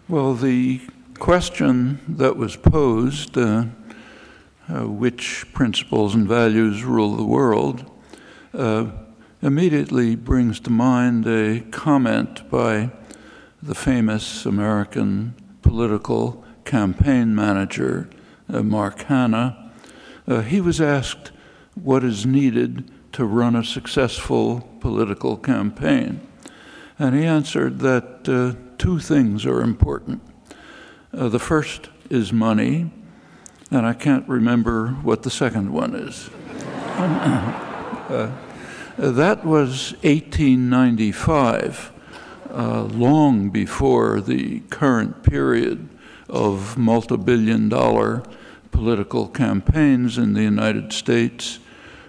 Well, the question that was posed, which principles and values rule the world, immediately brings to mind a comment by the famous American political campaign manager, Mark Hanna. He was asked what is needed to run a successful political campaign. And he answered that two things are important. The first is money, and I can't remember what the second one is. That was 1895, long before the current period of multi-billion-dollar political campaigns in the United States,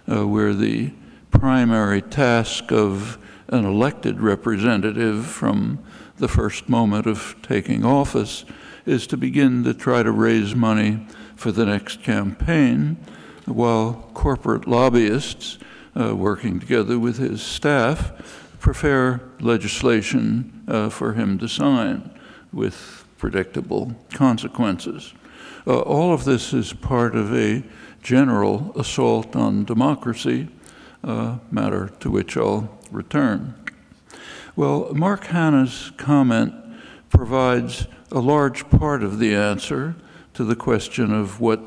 where the primary task of an elected representative from the first moment of taking office is to begin to try to raise money for the next campaign, while corporate lobbyists, working together with his staff, prepare legislation for him to sign with predictable consequences. All of this is part of a general assault on democracy, matter to which I'll return. Well, Mark Hanna's comment provides a large part of the answer to the question of what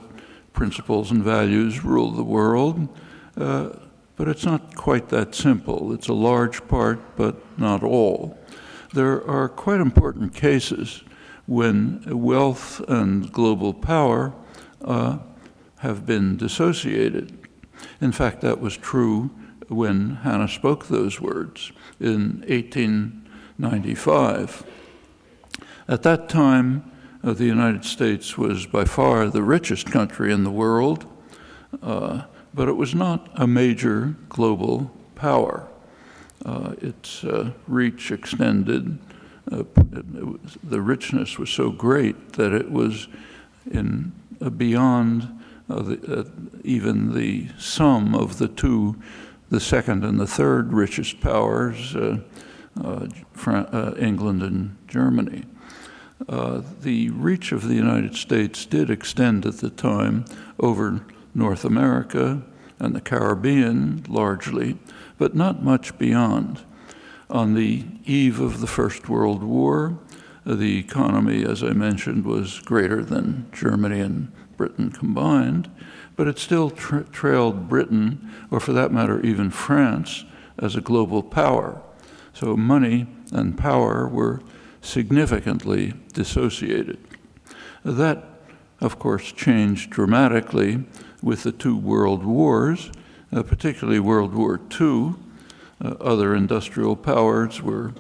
principles and values rule the world, but it's not quite that simple. It's a large part, but not all. There are quite important cases when wealth and global power have been dissociated. In fact, that was true when Hanna spoke those words in 1895. At that time, the United States was by far the richest country in the world, but it was not a major global power. Its reach extended, the richness was so great that it was beyond even the sum of the second and the third richest powers, England and Germany. The reach of the United States did extend at the time over North America and the Caribbean largely, but not much beyond. On the eve of the First World War, the economy, as I mentioned, was greater than Germany and Britain combined, but it still trailed Britain, or for that matter, even France, as a global power. So money and power were significantly dissociated. That, of course, changed dramatically with the two world wars, particularly World War II. Other industrial powers were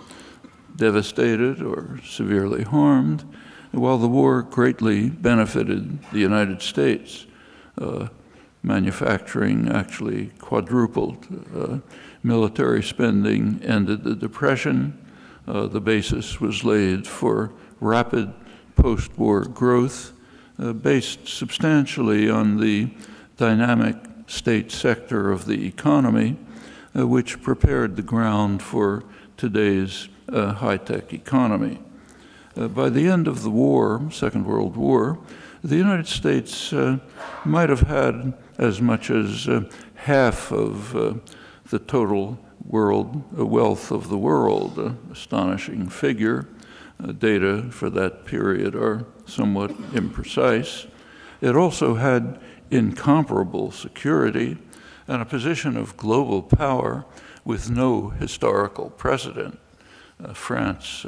devastated or severely harmed, while the war greatly benefited the United States. Manufacturing actually quadrupled. Military spending ended the Depression. The basis was laid for rapid post-war growth based substantially on the dynamic state sector of the economy, which prepared the ground for today's high-tech economy. By the end of the war, Second World War, the United States might have had as much as half of the total wealth of the world, astonishing figure. Data for that period are somewhat imprecise. It also had incomparable security and a position of global power with no historical precedent. France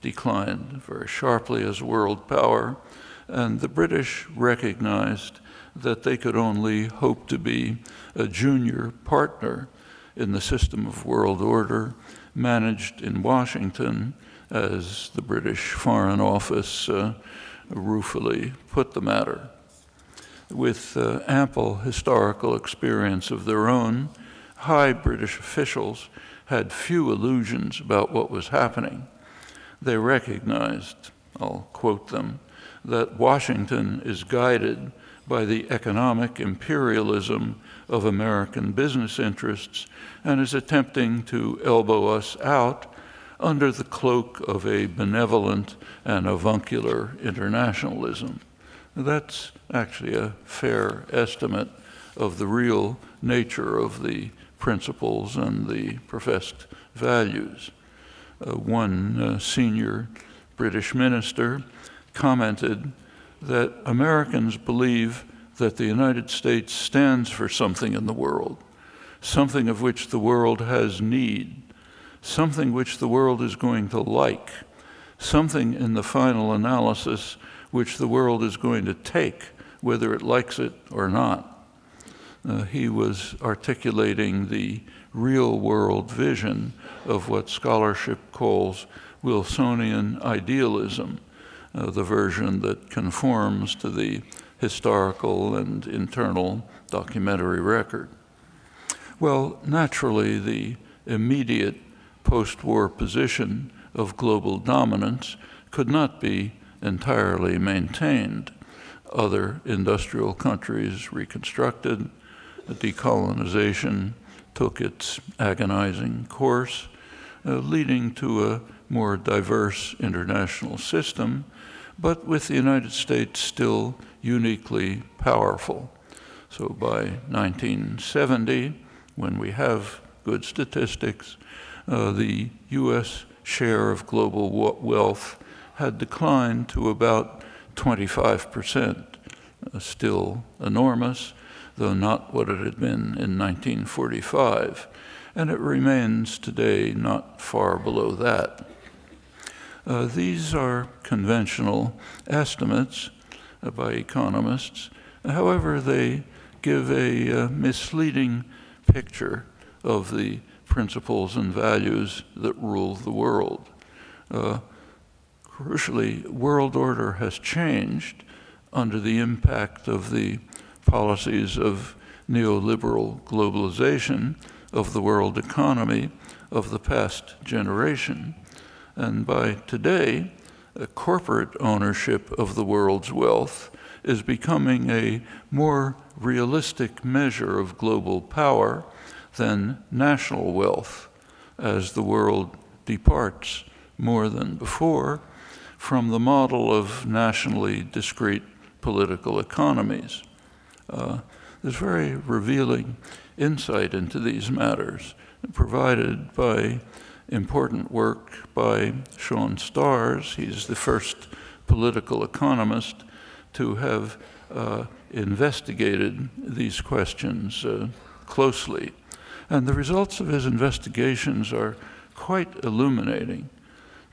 declined very sharply as a world power, and the British recognized that they could only hope to be a junior partner in the system of world order managed in Washington, as the British Foreign Office ruefully put the matter. With ample historical experience of their own, high British officials had few illusions about what was happening. They recognized, I'll quote them, that Washington is guided by the economic imperialism of American business interests and is attempting to elbow us out under the cloak of a benevolent and avuncular internationalism. That's actually a fair estimate of the real nature of the principles and the professed values. One senior British minister commented that Americans believe that the United States stands for something in the world, something of which the world has need, something which the world is going to like, something in the final analysis which the world is going to take, whether it likes it or not. He was articulating the real-world vision of what scholarship calls Wilsonian idealism, the version that conforms to the historical and internal documentary record. Well, naturally, the immediate post-war position of global dominance could not be entirely maintained. Other industrial countries reconstructed, decolonization took its agonizing course, leading to a more diverse international system, but with the United States still uniquely powerful. So by 1970, when we have good statistics, the U.S. share of global wealth had declined to about 25%, still enormous, though not what it had been in 1945, and it remains today not far below that. These are conventional estimates by economists. However, they give a misleading picture of the principles and values that rule the world. Crucially, world order has changed under the impact of the policies of neoliberal globalization of the world economy of the past generation. And by today, corporate ownership of the world's wealth is becoming a more realistic measure of global power than national wealth, as the world departs more than before from the model of nationally discrete political economies. There's very revealing insight into these matters provided by important work by Sean Starrs. He's the first political economist to have investigated these questions closely. And the results of his investigations are quite illuminating.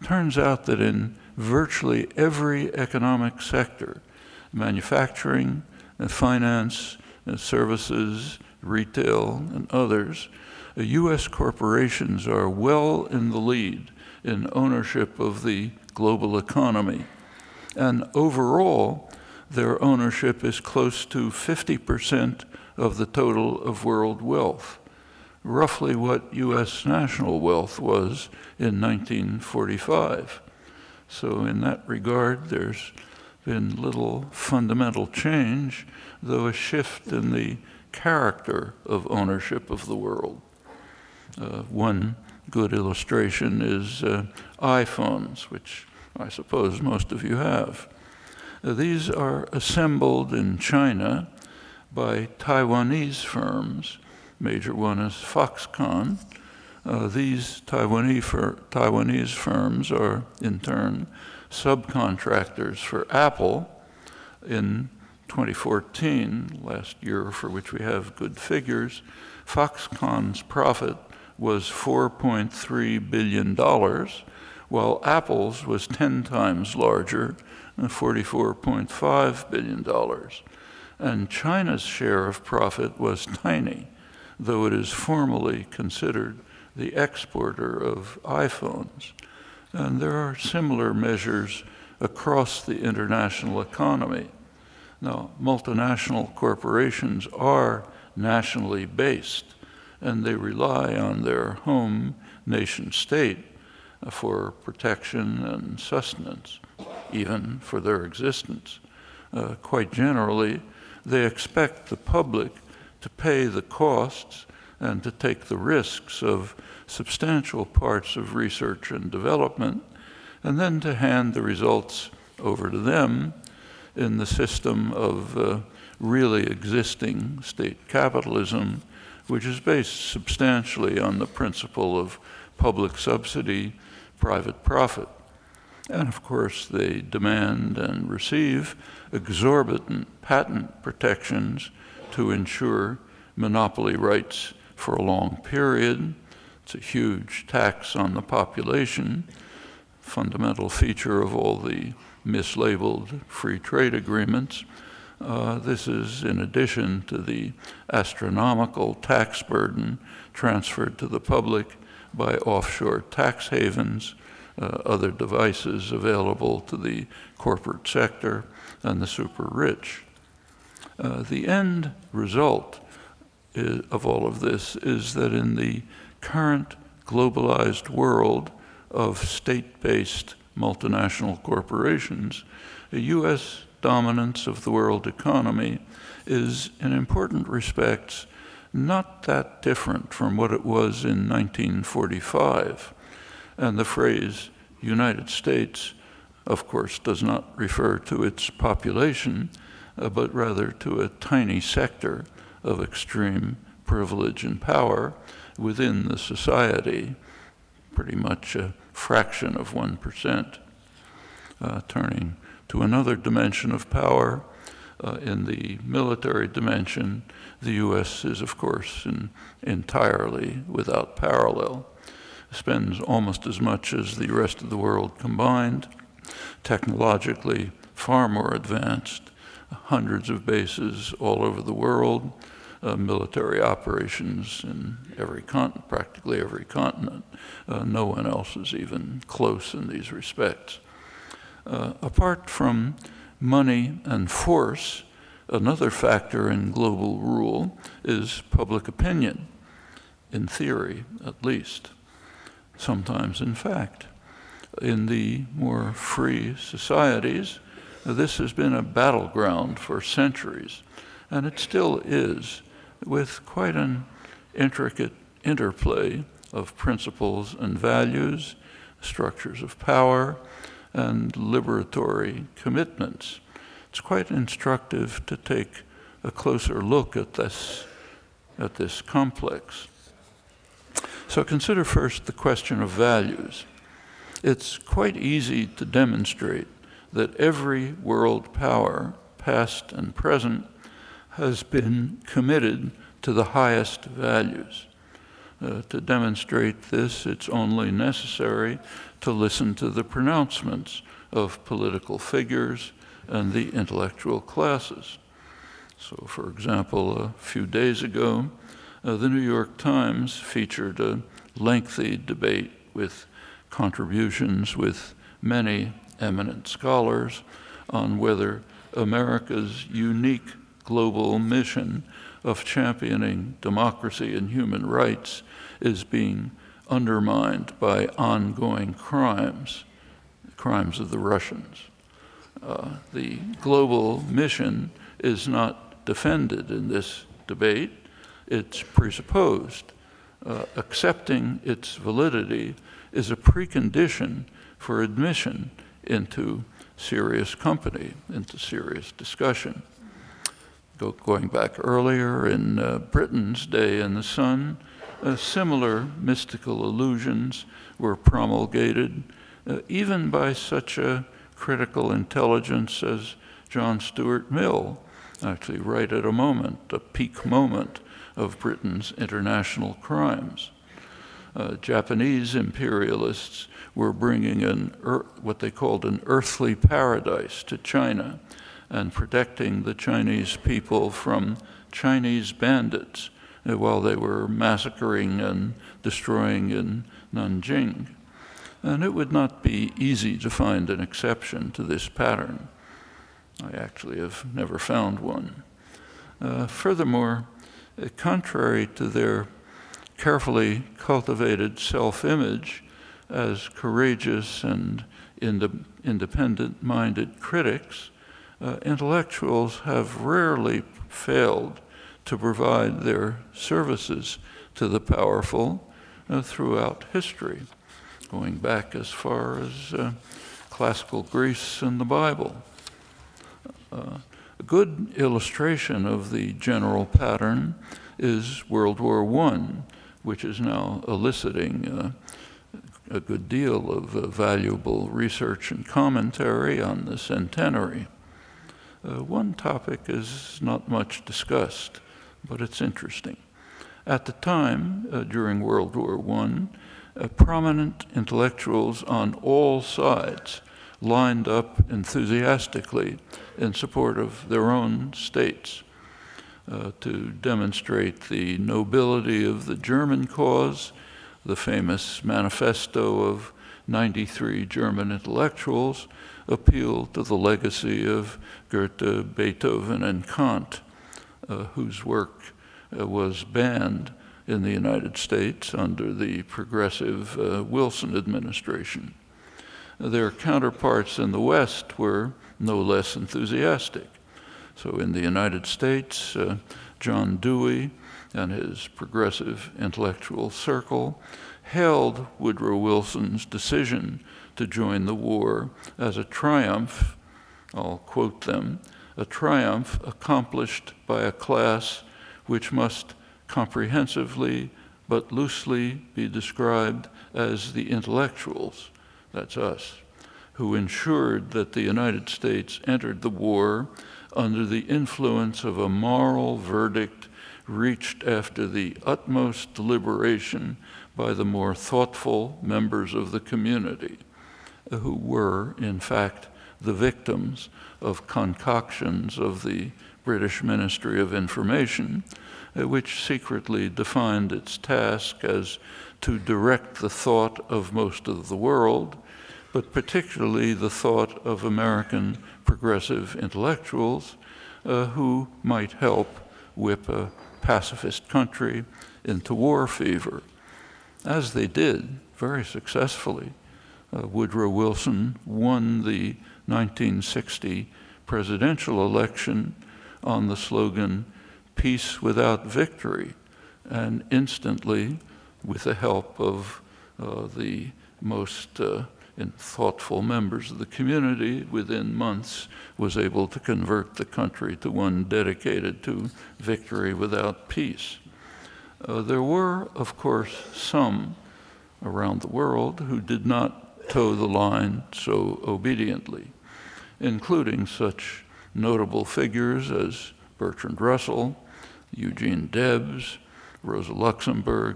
Turns out that in virtually every economic sector, manufacturing, finance, services, retail, and others, U.S. corporations are well in the lead in ownership of the global economy. And overall, their ownership is close to 50% of the total of world wealth, roughly what U.S. national wealth was in 1945. So in that regard, there's been little fundamental change, though a shift in the character of ownership of the world. One good illustration is iPhones, which I suppose most of you have. These are assembled in China by Taiwanese firms. Major one is Foxconn. These Taiwanese firms are, in turn, subcontractors for Apple. In 2014, last year for which we have good figures, Foxconn's profit was $4.3 billion, while Apple's was 10 times larger, $44.5 billion. And China's share of profit was tiny, though it is formally considered the exporter of iPhones. And there are similar measures across the international economy. Now, multinational corporations are nationally based, and they rely on their home nation state for protection and sustenance, even for their existence. Quite generally, they expect the public to pay the costs and to take the risks of substantial parts of research and development, and then to hand the results over to them in the system of really existing state capitalism, which is based substantially on the principle of public subsidy, private profit. And of course, they demand and receive exorbitant patent protections to ensure monopoly rights for a long period. It's a huge tax on the population, fundamental feature of all the mislabeled free trade agreements. This is in addition to the astronomical tax burden transferred to the public by offshore tax havens, other devices available to the corporate sector and the super rich. The end result of all of this is that in the current globalized world of state-based multinational corporations, the U.S. dominance of the world economy is, in important respects, not that different from what it was in 1945. And the phrase United States, of course, does not refer to its population, but rather to a tiny sector of extreme privilege and power within the society, pretty much a fraction of 1%. Turning to another dimension of power, in the military dimension, the U.S. is, of course, entirely without parallel. Spends almost as much as the rest of the world combined, technologically far more advanced, hundreds of bases all over the world, military operations in practically every continent. No one else is even close in these respects. Apart from money and force, another factor in global rule is public opinion, in theory at least, sometimes in fact. In the more free societies, this has been a battleground for centuries, and it still is, with quite an intricate interplay of principles and values, structures of power, and liberatory commitments. It's quite instructive to take a closer look at this complex. So consider first the question of values. It's quite easy to demonstrate that every world power, past and present, has been committed to the highest values. To demonstrate this, it's only necessary to listen to the pronouncements of political figures and the intellectual classes. So, for example, a few days ago, the New York Times featured a lengthy debate with contributions with many eminent scholars on whether America's unique global mission of championing democracy and human rights is being undermined by ongoing crimes of the Russians. The global mission is not defended in this debate, it's presupposed. Accepting its validity is a precondition for admission into serious company, into serious discussion. Going back earlier in Britain's day in the sun, similar mystical illusions were promulgated even by such a critical intelligence as John Stuart Mill, actually right at a peak moment of Britain's international crimes. Japanese imperialists were bringing what they called an earthly paradise to China and protecting the Chinese people from Chinese bandits while they were massacring and destroying in Nanjing. And it would not be easy to find an exception to this pattern. I actually have never found one. Furthermore, contrary to their carefully cultivated self-image as courageous and independent-minded critics, intellectuals have rarely failed to provide their services to the powerful throughout history, going back as far as classical Greece and the Bible. A good illustration of the general pattern is World War I, which is now eliciting a good deal of valuable research and commentary on the centenary. One topic is not much discussed, but it's interesting. At the time, during World War I, prominent intellectuals on all sides lined up enthusiastically in support of their own states to demonstrate the nobility of the German cause. The famous manifesto of 93 German intellectuals appealed to the legacy of Goethe, Beethoven, and Kant, whose work was banned in the United States under the progressive Wilson administration. Their counterparts in the West were no less enthusiastic. So in the United States, John Dewey and his progressive intellectual circle hailed Woodrow Wilson's decision to join the war as a triumph, I'll quote them, a triumph accomplished by a class which must comprehensively but loosely be described as the intellectuals, that's us, who ensured that the United States entered the war under the influence of a moral verdict reached after the utmost deliberation by the more thoughtful members of the community, who were, in fact, the victims of concoctions of the British Ministry of Information, which secretly defined its task as to direct the thought of most of the world, but particularly the thought of American progressive intellectuals who might help whip a pacifist country into war fever. As they did, very successfully, Woodrow Wilson won the 1960 presidential election on the slogan, "Peace without victory," and instantly, with the help of the most thoughtful members of the community, within months was able to convert the country to one dedicated to victory without peace. There were, of course, some around the world who did not toe the line so obediently, including such notable figures as Bertrand Russell, Eugene Debs, Rosa Luxemburg,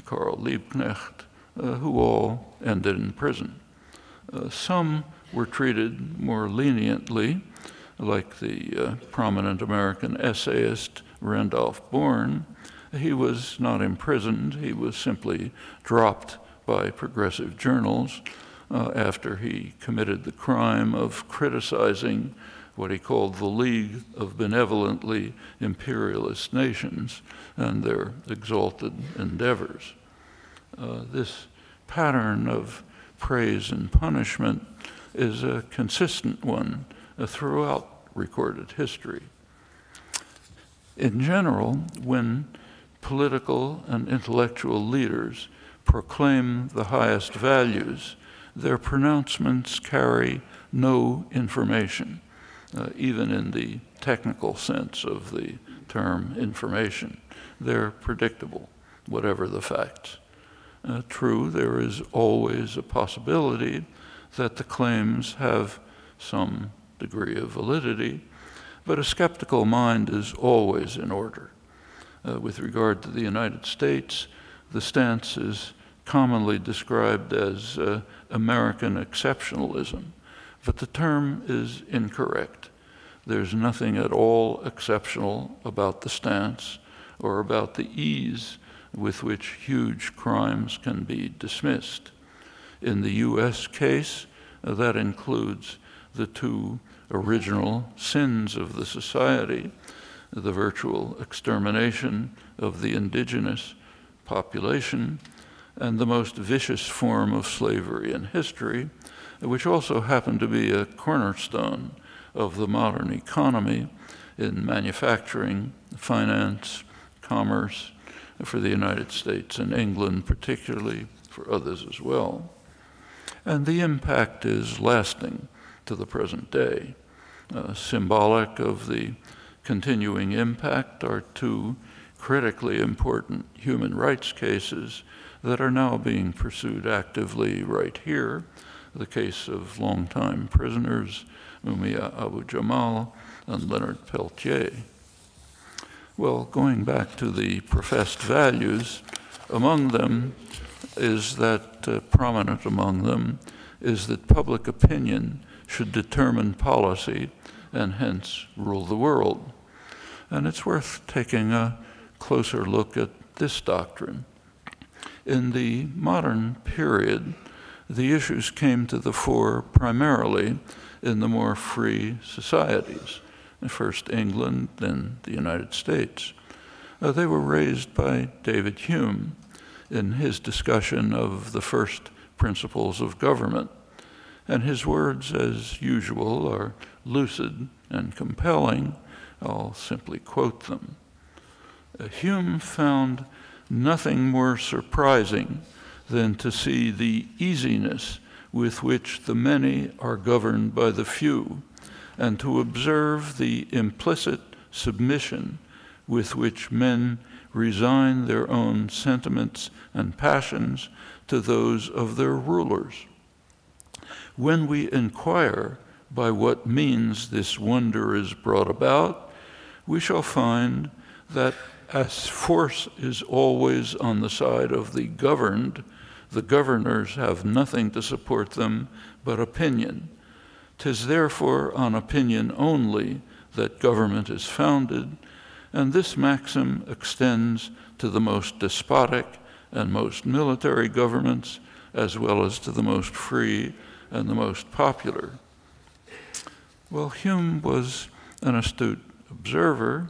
Karl Liebknecht, who all ended in prison. Some were treated more leniently, like the prominent American essayist Randolph Bourne. He was not imprisoned, he was simply dropped by progressive journals after he committed the crime of criticizing what he called the League of Benevolently Imperialist Nations and their exalted endeavors. This pattern of praise and punishment is a consistent one throughout recorded history. In general, when political and intellectual leaders proclaim the highest values, their pronouncements carry no information, even in the technical sense of the term information. They're predictable, whatever the facts. True, there is always a possibility that the claims have some degree of validity, but a skeptical mind is always in order. With regard to the United States, the stance is commonly described as American exceptionalism, but the term is incorrect. There's nothing at all exceptional about the stance or about the ease with which huge crimes can be dismissed. In the US case, that includes the two original sins of the society, the virtual extermination of the indigenous population, and the most vicious form of slavery in history, which also happened to be a cornerstone of the modern economy in manufacturing, finance, commerce, for the United States and England particularly, for others as well. And the impact is lasting to the present day. Symbolic of the continuing impact are two critically important human rights cases that are now being pursued actively right here. The case of longtime prisoners, Mumia Abu-Jamal and Leonard Peltier. Well, going back to the professed values, among them is that, prominent among them, is that public opinion should determine policy and hence rule the world. And it's worth taking a closer look at this doctrine. In the modern period, the issues came to the fore primarily in the more free societies, first England, then the United States. They were raised by David Hume in his discussion of the first principles of government. And his words, as usual, are lucid and compelling. I'll simply quote them. Hume found nothing more surprising than to see the easiness with which the many are governed by the few, and to observe the implicit submission with which men resign their own sentiments and passions to those of their rulers. When we inquire by what means this wonder is brought about, we shall find that as force is always on the side of the governed, the governors have nothing to support them but opinion. 'Tis therefore on opinion only that government is founded, and this maxim extends to the most despotic and most military governments, as well as to the most free and the most popular. Well, Hume was an astute observer,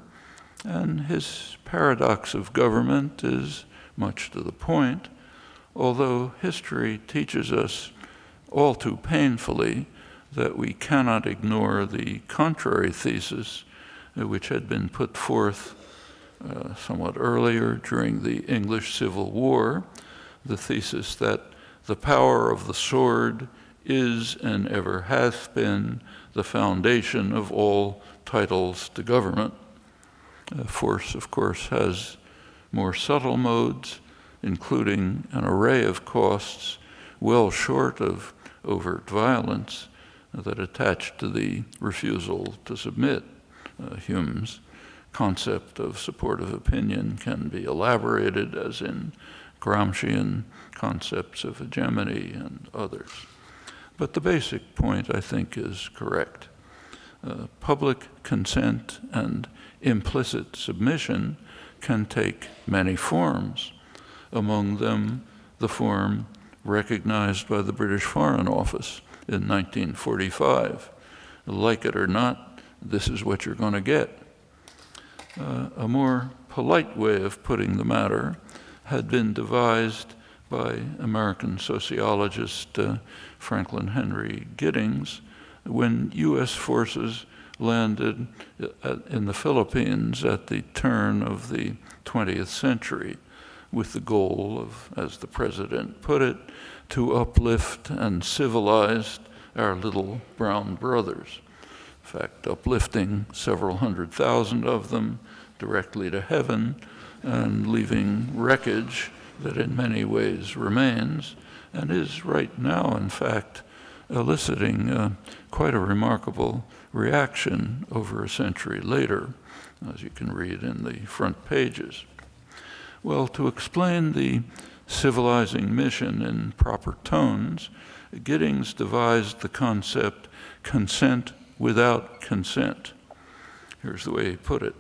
and his paradox of government is much to the point, although history teaches us all too painfully that we cannot ignore the contrary thesis which had been put forth somewhat earlier during the English Civil War, the thesis that the power of the sword is and ever hath been the foundation of all titles to government. Force, of course, has more subtle modes, including an array of costs well short of overt violence that attach to the refusal to submit. Hume's concept of supportive opinion can be elaborated, as in Gramscian concepts of hegemony and others. But the basic point, I think, is correct. Public consent and implicit submission can take many forms, among them the form recognized by the British Foreign Office in 1945. Like it or not, this is what you're going to get. A more polite way of putting the matter had been devised by American sociologist Franklin Henry Giddings when U.S. forces landed in the Philippines at the turn of the 20th century with the goal of, as the president put it, to uplift and civilize our little brown brothers. In fact, uplifting several 100,000 of them directly to heaven and leaving wreckage that in many ways remains and is right now, in fact, eliciting quite a remarkable reaction over a century later, as you can read in the front pages. Well, to explain the civilizing mission in proper tones, Giddings devised the concept consent without consent. Here's the way he put it.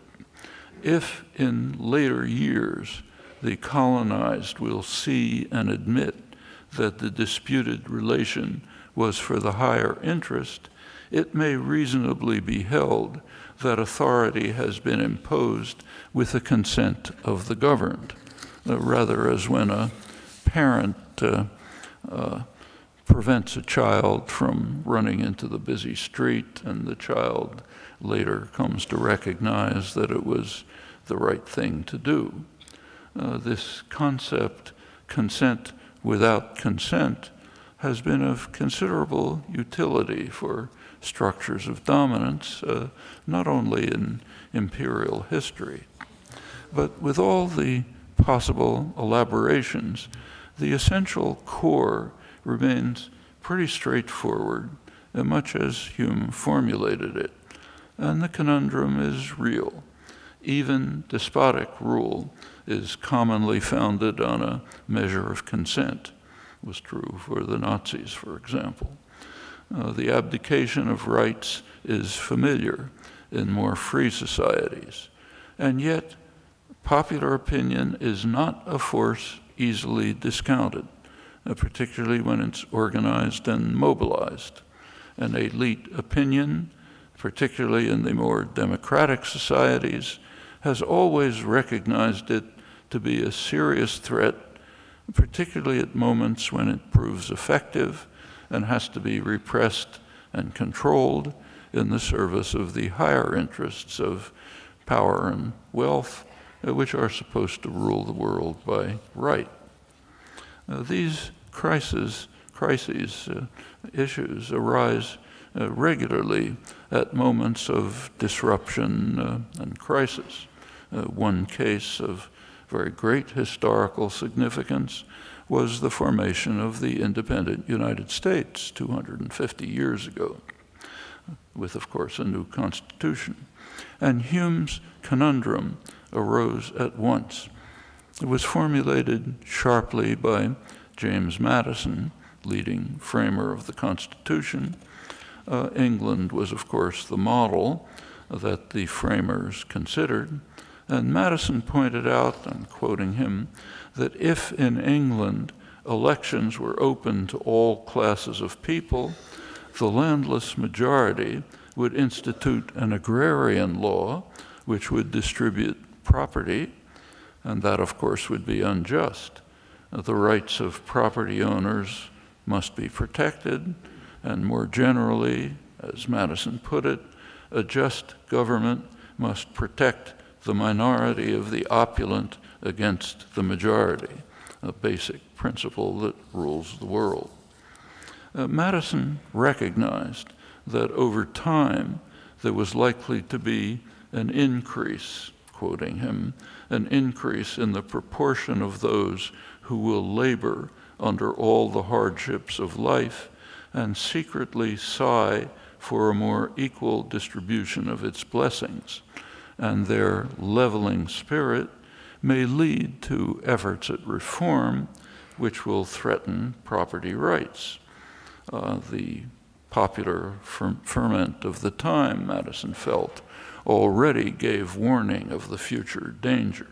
If in later years the colonized will see and admit that the disputed relation was for the higher interest, it may reasonably be held that authority has been imposed with the consent of the governed, rather as when a parent prevents a child from running into the busy street and the child later comes to recognize that it was the right thing to do. this concept, consent without consent, has been of considerable utility for structures of dominance, not only in imperial history, but with all the possible elaborations, the essential core remains pretty straightforward, much as Hume formulated it. And the conundrum is real. Even despotic rule is commonly founded on a measure of consent. It was true for the Nazis, for example. The abdication of rights is familiar in more free societies. And yet, popular opinion is not a force easily discounted, particularly when it's organized and mobilized. An elite opinion, particularly in the more democratic societies, has always recognized it to be a serious threat, particularly at moments when it proves effective and has to be repressed and controlled in the service of the higher interests of power and wealth, which are supposed to rule the world by right. These issues arise regularly at moments of disruption and crisis. One case of very great historical significance was the formation of the independent United States 250 years ago, with, of course, a new constitution. And Hume's conundrum arose at once. It was formulated sharply by James Madison, leading framer of the Constitution. England was, of course, the model that the framers considered. And Madison pointed out, I'm quoting him, that if in England elections were open to all classes of people, the landless majority would institute an agrarian law which would distribute property, and that, of course, would be unjust. The rights of property owners must be protected, and more generally, as Madison put it, a just government must protect the minority of the opulent against the majority, a basic principle that rules the world. Madison recognized that over time there was likely to be an increase, quoting him, an increase in the proportion of those who will labor under all the hardships of life and secretly sigh for a more equal distribution of its blessings, and their leveling spirit may lead to efforts at reform which will threaten property rights. The popular ferment of the time, Madison felt, already gave warning of the future danger.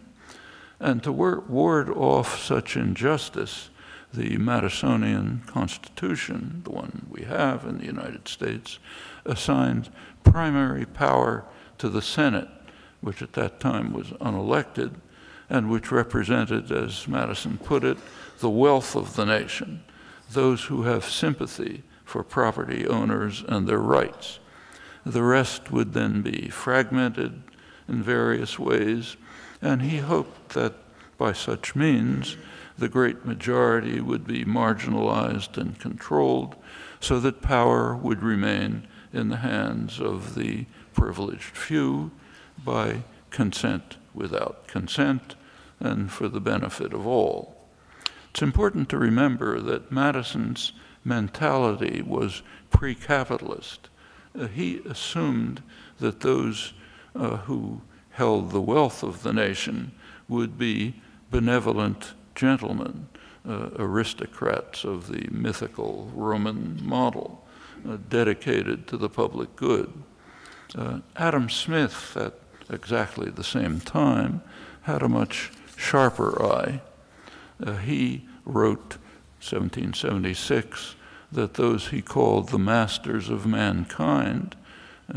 And to ward off such injustice, the Madisonian Constitution, the one we have in the United States, assigned primary power to the Senate, which at that time was unelected, and which represented, as Madison put it, the wealth of the nation, those who have sympathy for property owners and their rights. The rest would then be fragmented in various ways, and he hoped that by such means the great majority would be marginalized and controlled so that power would remain in the hands of the privileged few by consent without consent and for the benefit of all. It's important to remember that Madison's mentality was pre-capitalist. He assumed that those who held the wealth of the nation would be benevolent gentlemen, aristocrats of the mythical Roman model, dedicated to the public good. Adam Smith, at exactly the same time, had a much sharper eye. He wrote, 1776, that those he called the masters of mankind,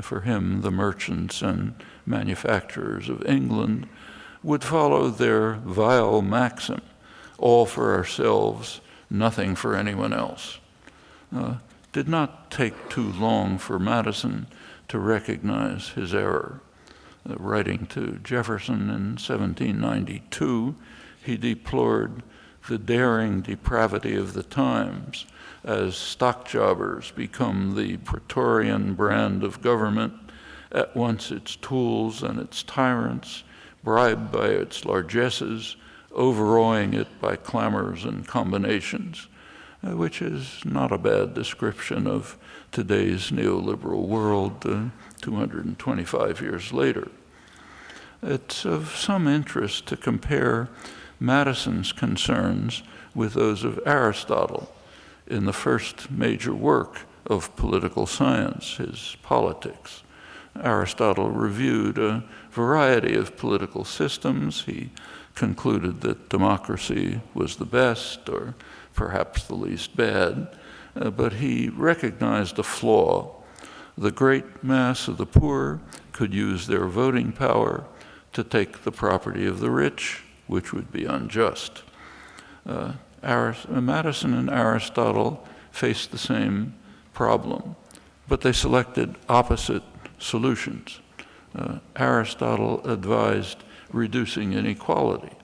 for him the merchants and manufacturers of England, would follow their vile maxim, all for ourselves, nothing for anyone else. Did not take too long for Madison to recognize his error. Writing to Jefferson in 1792, he deplored the daring depravity of the times as stock jobbers become the Praetorian brand of government, at once its tools and its tyrants, bribed by its largesses, overawing it by clamors and combinations, which is not a bad description of today's neoliberal world 225 years later. It's of some interest to compare Madison's concerns with those of Aristotle in the first major work of political science, his Politics. Aristotle reviewed a variety of political systems. He concluded that democracy was the best, or perhaps the least bad, but he recognized a flaw. The great mass of the poor could use their voting power to take the property of the rich, which would be unjust. Madison and Aristotle faced the same problem, but they selected opposite solutions. Aristotle advised reducing inequality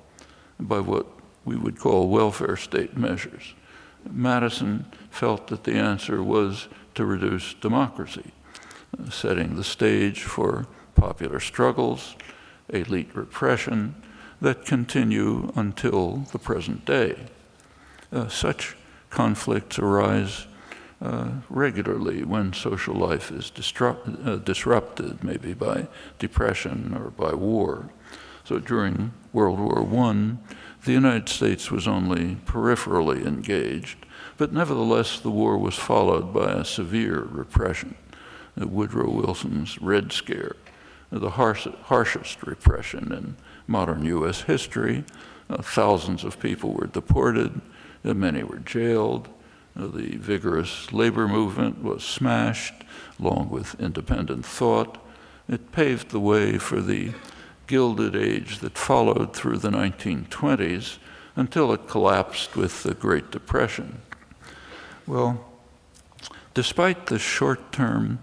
by what we would call welfare state measures. Madison felt that the answer was to reduce democracy, setting the stage for popular struggles, elite repression that continue until the present day. Such conflicts arise regularly when social life is disrupted, maybe by depression or by war. So during World War I, the United States was only peripherally engaged, but nevertheless the war was followed by a severe repression. Woodrow Wilson's Red Scare, the harshest repression in modern U.S. history. Thousands of people were deported, many were jailed. The vigorous labor movement was smashed, along with independent thought. It paved the way for the Gilded Age that followed through the 1920s until it collapsed with the Great Depression. Well, despite the short-term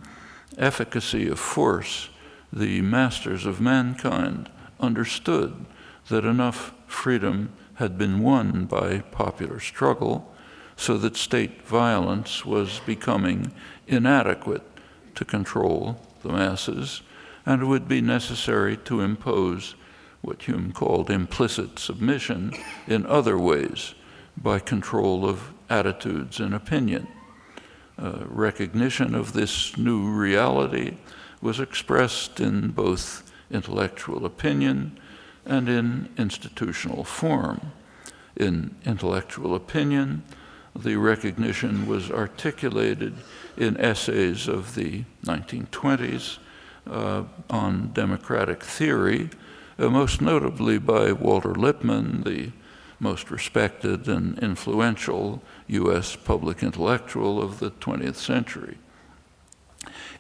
efficacy of force, the masters of mankind understood that enough freedom had been won by popular struggle so that state violence was becoming inadequate to control the masses, and it would be necessary to impose what Hume called implicit submission in other ways, by control of attitudes and opinion. Recognition of this new reality was expressed in both intellectual opinion and in institutional form. In intellectual opinion, the recognition was articulated in essays of the 1920s on democratic theory, most notably by Walter Lippmann, the most respected and influential U.S. public intellectual of the 20th century.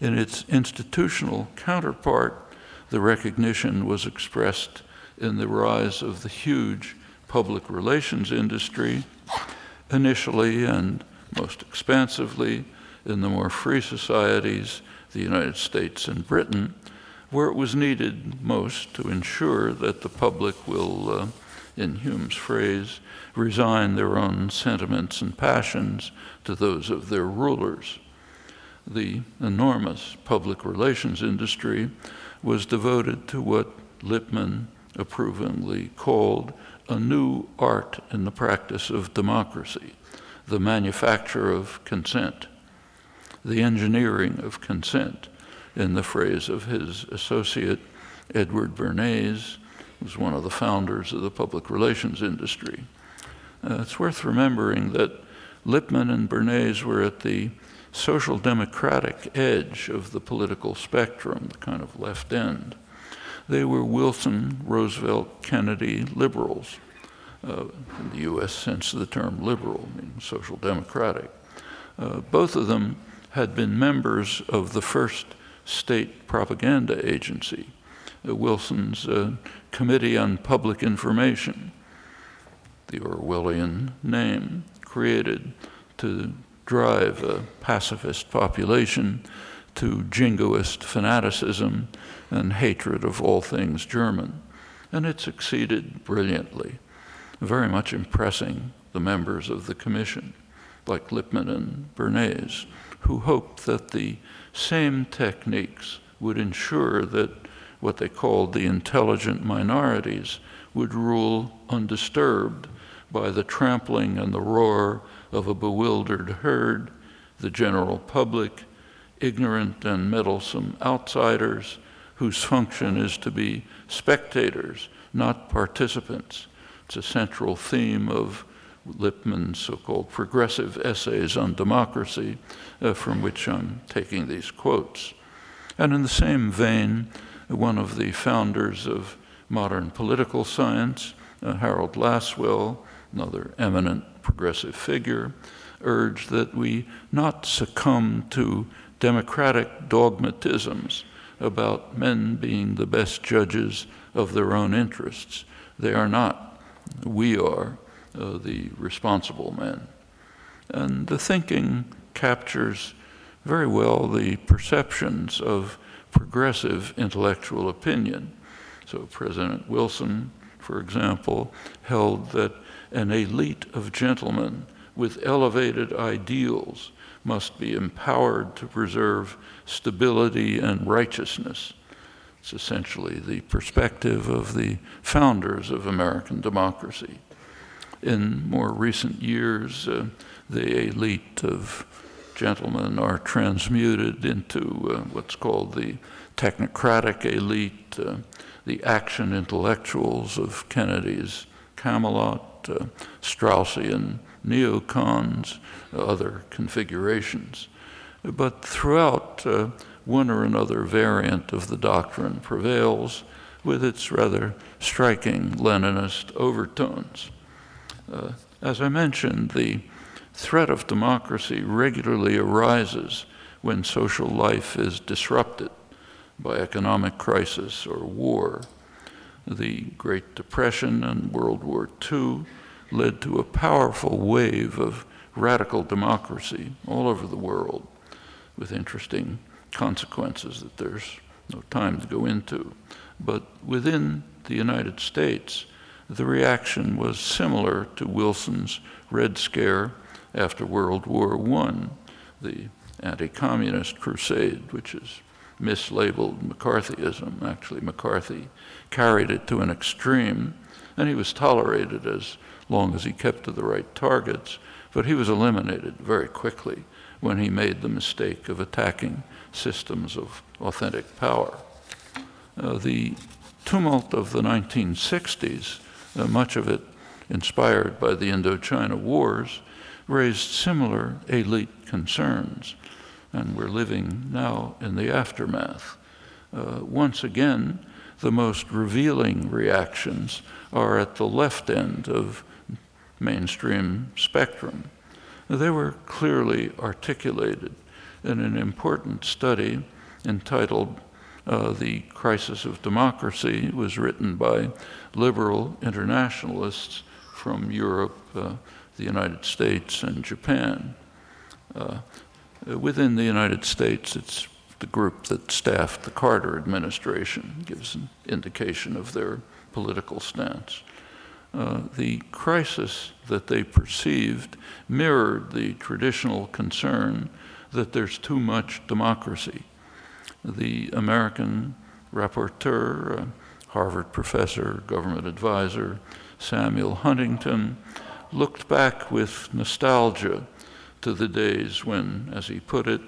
In its institutional counterpart, the recognition was expressed in the rise of the huge public relations industry, initially and most expansively in the more free societies, the United States and Britain, where it was needed most to ensure that the public will, in Hume's phrase, resign their own sentiments and passions to those of their rulers. The enormous public relations industry was devoted to what Lippmann approvingly called a new art in the practice of democracy, the manufacture of consent, the engineering of consent, in the phrase of his associate Edward Bernays, who was one of the founders of the public relations industry. It's worth remembering that Lippmann and Bernays were at the social democratic edge of the political spectrum, the kind of left end. They were Wilson, Roosevelt, Kennedy liberals, in the U.S. sense of the term liberal, meaning social democratic. Both of them had been members of the first state propaganda agency, Wilson's Committee on Public Information, the Orwellian name, created to drive a pacifist population to jingoist fanaticism and hatred of all things German. And it succeeded brilliantly. very much impressing the members of the commission, like Lippmann and Bernays, who hoped that the same techniques would ensure that what they called the intelligent minorities would rule undisturbed by the trampling and the roar of a bewildered herd, the general public, ignorant and meddlesome outsiders whose function is to be spectators, not participants. It's a central theme of Lippmann's so-called progressive essays on democracy, from which I'm taking these quotes. And in the same vein, one of the founders of modern political science, Harold Lasswell, another eminent progressive figure, urged that we not succumb to democratic dogmatisms about men being the best judges of their own interests. They are not. We are the responsible men. And the thinking captures very well the perceptions of progressive intellectual opinion. So President Wilson, for example, held that an elite of gentlemen with elevated ideals must be empowered to preserve stability and righteousness. It's essentially the perspective of the founders of American democracy. In more recent years, the elite of gentlemen are transmuted into what's called the technocratic elite, the action intellectuals of Kennedy's Camelot, Straussian neocons, other configurations. But throughout, one or another variant of the doctrine prevails with its rather striking Leninist overtones. As I mentioned, the threat of democracy regularly arises when social life is disrupted by economic crisis or war. The Great Depression and World War II led to a powerful wave of radical democracy all over the world, with interesting consequences that there's no time to go into. But within the United States, the reaction was similar to Wilson's Red Scare after World War I, the Anti-Communist Crusade, which is mislabeled McCarthyism. Actually, McCarthy carried it to an extreme, and he was tolerated as long as he kept to the right targets, but he was eliminated very quickly when he made the mistake of attacking systems of authentic power. The tumult of the 1960s, much of it inspired by the Indochina Wars, raised similar elite concerns, and we're living now in the aftermath. Once again, the most revealing reactions are at the left end of mainstream spectrum. They were clearly articulated in an important study entitled The Crisis of Democracy. It was written by liberal internationalists from Europe, the United States, and Japan. Within the United States, it's the group that staffed the Carter administration, gives an indication of their political stance. The crisis that they perceived mirrored the traditional concern that there's too much democracy. The American rapporteur, Harvard professor, government advisor, Samuel Huntington, looked back with nostalgia to the days when, as he put it,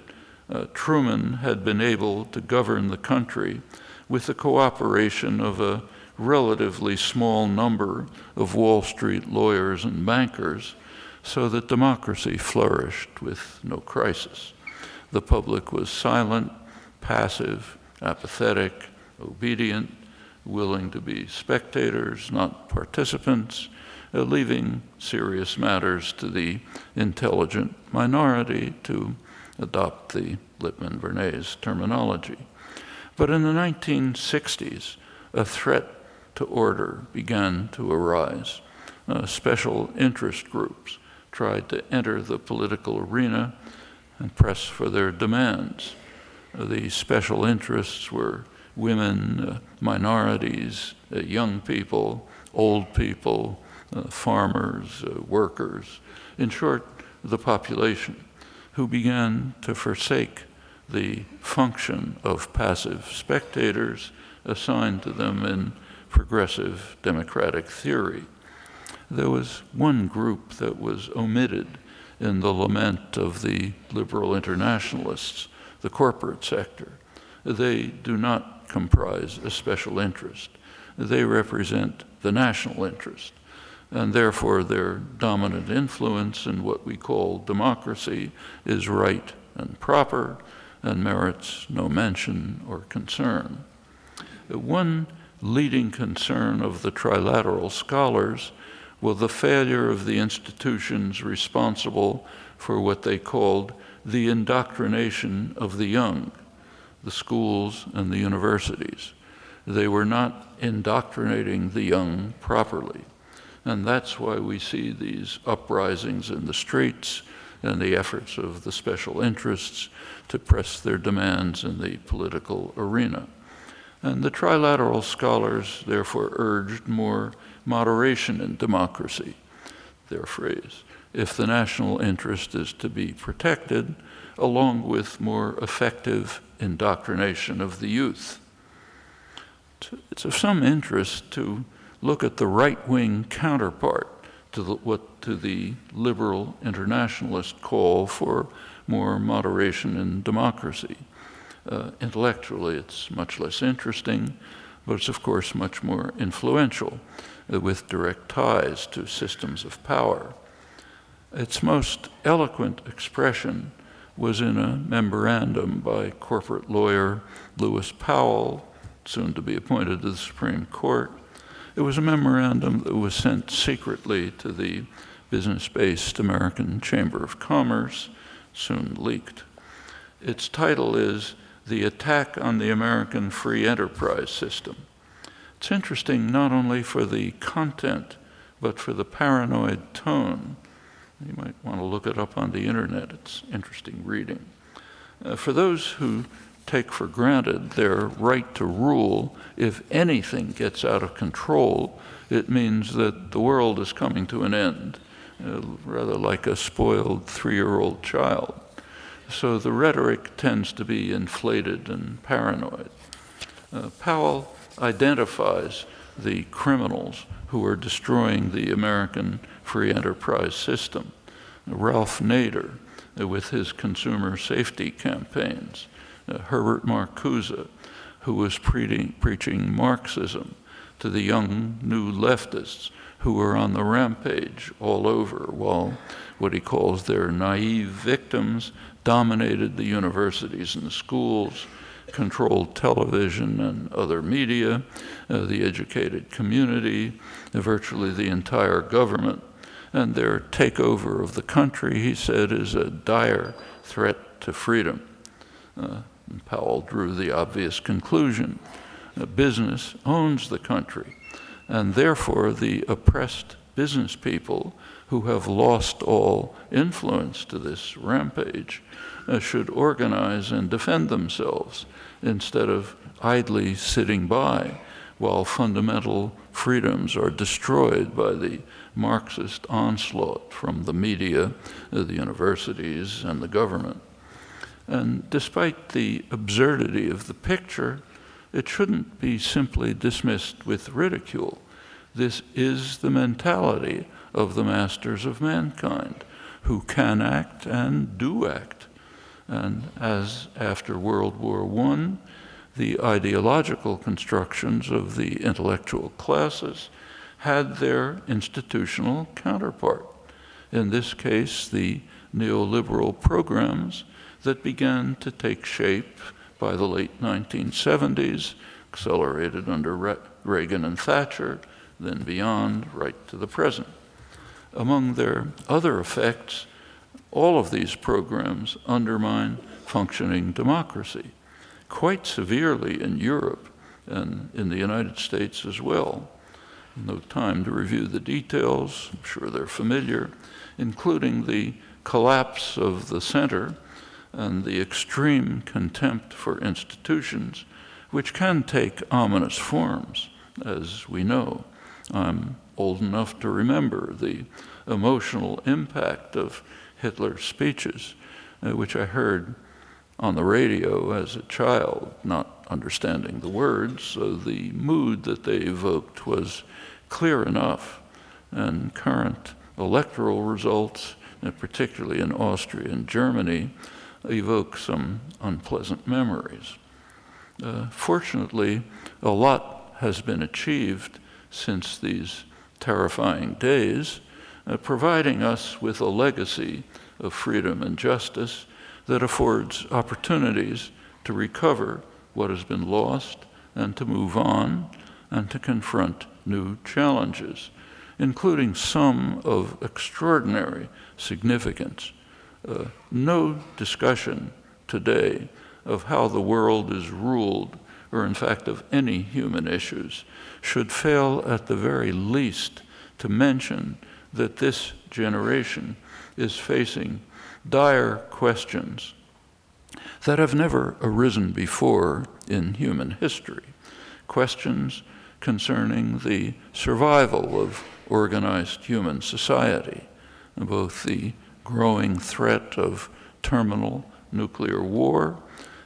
Truman had been able to govern the country with the cooperation of a relatively small number of Wall Street lawyers and bankers, so that democracy flourished with no crisis. The public was silent, passive, apathetic, obedient, willing to be spectators, not participants, leaving serious matters to the intelligent minority, to adopt the Lippmann-Bernays terminology. But in the 1960s, a threat to order began to arise. Special interest groups tried to enter the political arena and press for their demands. The special interests were women, minorities, young people, old people, farmers, workers, in short, the population, who began to forsake the function of passive spectators assigned to them in progressive democratic theory. There was one group that was omitted in the lament of the liberal internationalists, the corporate sector. They do not comprise a special interest. They represent the national interest, and therefore their dominant influence in what we call democracy is right and proper and merits no mention or concern. One leading concern of the trilateral scholars was the failure of the institutions responsible for what they called the indoctrination of the young, the schools and the universities. They were not indoctrinating the young properly. And that's why we see these uprisings in the streets and the efforts of the special interests to press their demands in the political arena. And the trilateral scholars therefore urged more moderation in democracy, their phrase, if the national interest is to be protected, along with more effective indoctrination of the youth. It's of some interest to look at the right-wing counterpart to the liberal internationalist call for more moderation in democracy. Intellectually, it's much less interesting, but it's of course much more influential, with direct ties to systems of power. Its most eloquent expression was in a memorandum by corporate lawyer Lewis Powell, soon to be appointed to the Supreme Court. It was a memorandum that was sent secretly to the business-based American Chamber of Commerce, soon leaked. Its title is "The Attack on the American Free Enterprise System." It's interesting not only for the content, but for the paranoid tone. You might want to look it up on the internet. It's interesting reading. For those who take for granted their right to rule, if anything gets out of control, it means that the world is coming to an end, rather like a spoiled 3-year-old child. So the rhetoric tends to be inflated and paranoid. Powell identifies the criminals who are destroying the American free enterprise system. Ralph Nader, with his consumer safety campaigns. Herbert Marcuse, who was preaching Marxism to the young new leftists who were on the rampage all over, while what he calls their naive victims dominated the universities and the schools, controlled television and other media, the educated community, virtually the entire government. And their takeover of the country, he said, is a dire threat to freedom. Powell drew the obvious conclusion. Business owns the country, and therefore the oppressed business people who have lost all influence to this rampage should organize and defend themselves instead of idly sitting by while fundamental freedoms are destroyed by the Marxist onslaught from the media, the universities, and the government. And despite the absurdity of the picture, it shouldn't be simply dismissed with ridicule. This is the mentality of the masters of mankind, who can act and do act. And as after World War I, the ideological constructions of the intellectual classes had their institutional counterpart. In this case, the neoliberal programs that began to take shape by the late 1970s, accelerated under Reagan and Thatcher, then beyond, right to the present. Among their other effects, all of these programs undermine functioning democracy, quite severely in Europe and in the United States as well. No time to review the details, I'm sure they're familiar, including the collapse of the center and the extreme contempt for institutions, which can take ominous forms, as we know, I'm old enough to remember the emotional impact of Hitler's speeches, which I heard on the radio as a child, not understanding the words. So the mood that they evoked was clear enough, and current electoral results, and particularly in Austria and Germany, evoke some unpleasant memories. Fortunately, a lot has been achieved since these terrifying days, providing us with a legacy of freedom and justice that affords opportunities to recover what has been lost and to move on and to confront new challenges, including some of extraordinary significance. No discussion today of how the world is ruled, or in fact of any human issues, should fail at the very least to mention that this generation is facing dire questions that have never arisen before in human history. Questions concerning the survival of organized human society, both the growing threat of terminal nuclear war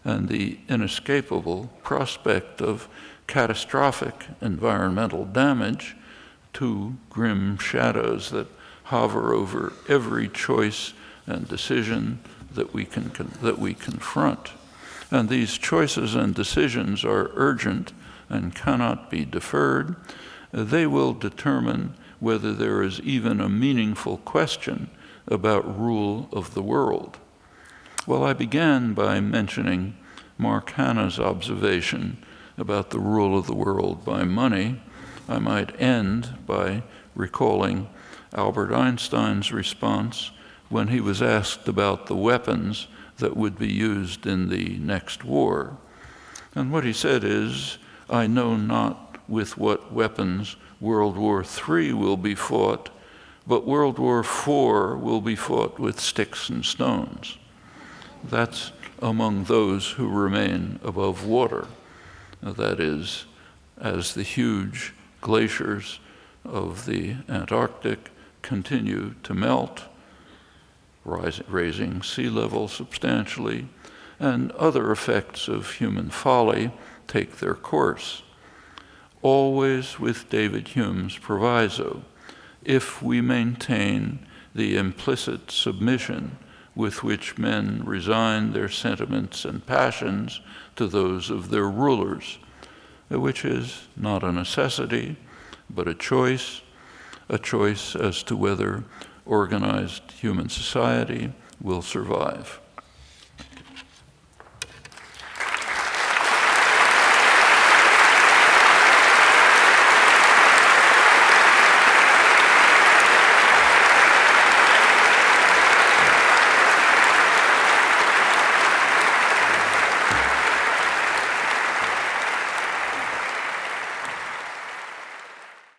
and the inescapable prospect of catastrophic environmental damage, two grim shadows that hover over every choice and decision that we confront. And these choices and decisions are urgent and cannot be deferred. They will determine whether there is even a meaningful question about rule of the world. Well, I began by mentioning Mark Hanna's observation about the rule of the world by money. I might end by recalling Albert Einstein's response when he was asked about the weapons that would be used in the next war. And what he said is, "I know not with what weapons World War III will be fought, but World War IV will be fought with sticks and stones." That's among those who remain above water. That is, as the huge glaciers of the Antarctic continue to melt, raising sea level substantially, and other effects of human folly take their course. Always with David Hume's proviso, if we maintain the implicit submission with which men resign their sentiments and passions to those of their rulers, which is not a necessity, but a choice as to whether organized human society will survive.